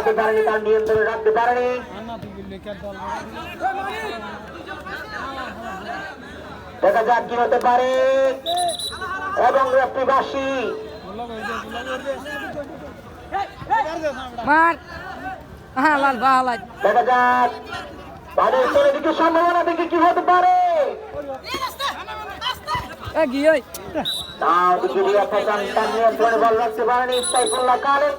চালাতে পারেনি, তার নিয়ন্ত্রণে রাখতে পারেনি। দেখা যাক কি হতে পারে। এবং একটি বাসি দেখা যাক তাদের ছেলেদিকে সম্ভাবনা থেকে কি হতে পারে। নিয়ন্ত্রণে বল রাখতে পারেনি সাইফুল্লাহ খালেদ।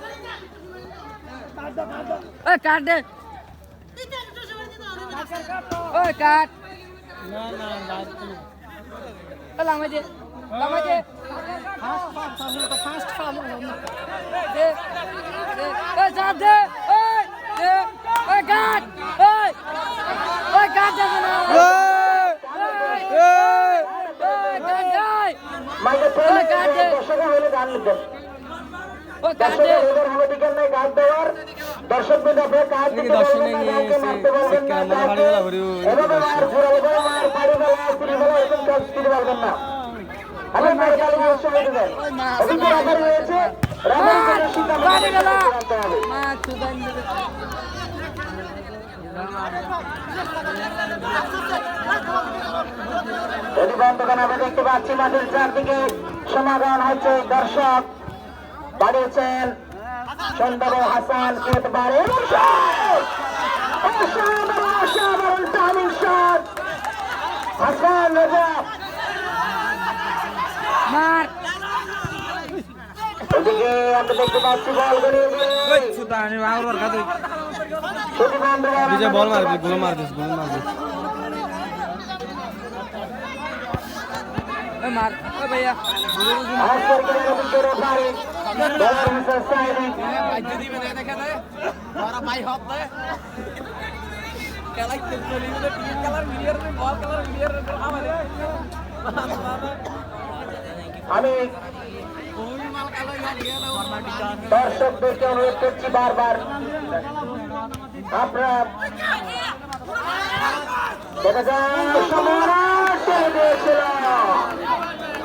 আমরা দেখতে পাচ্ছি মাঠের চারদিকে সমাগম হচ্ছে, দর্শক বাড়িয়েছেন সুন্দর হাসান কি হতে পারে। হাসান এদিকে আমরা দেখতে পাচ্ছি বল গড়িয়ে বল মারবি, গোল মারবিস, গোল মারবিস। ভাইয়া আমি দর্শকদেরকে অনুরোধ করছি বারবার আপনারা দেখা যায়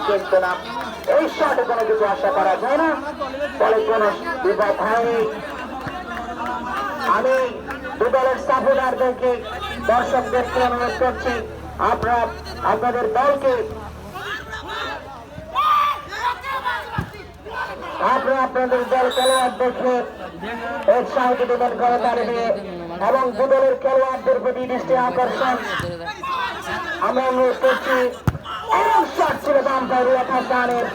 কিন্তু না, এই শটে কোনো কিছু আশা করা যায় না, ফলে কোনো বিপদ হয়নি। আমি দু দলের সাপোর্টারদেরকে দর্শকদেরকে অনুরোধ করছি আপনারা আপনাদের দলকে আপনাদের দল খেলোয়াড়দেরকে উৎসাহিত দিবেন করে দাঁড়িয়ে এবং দু দলের খেলোয়াড়দের প্রতি দৃষ্টি আকর্ষণ আমরা অনুরোধ করছি। এবং শট ছিল বাম পায়ে হাসানের।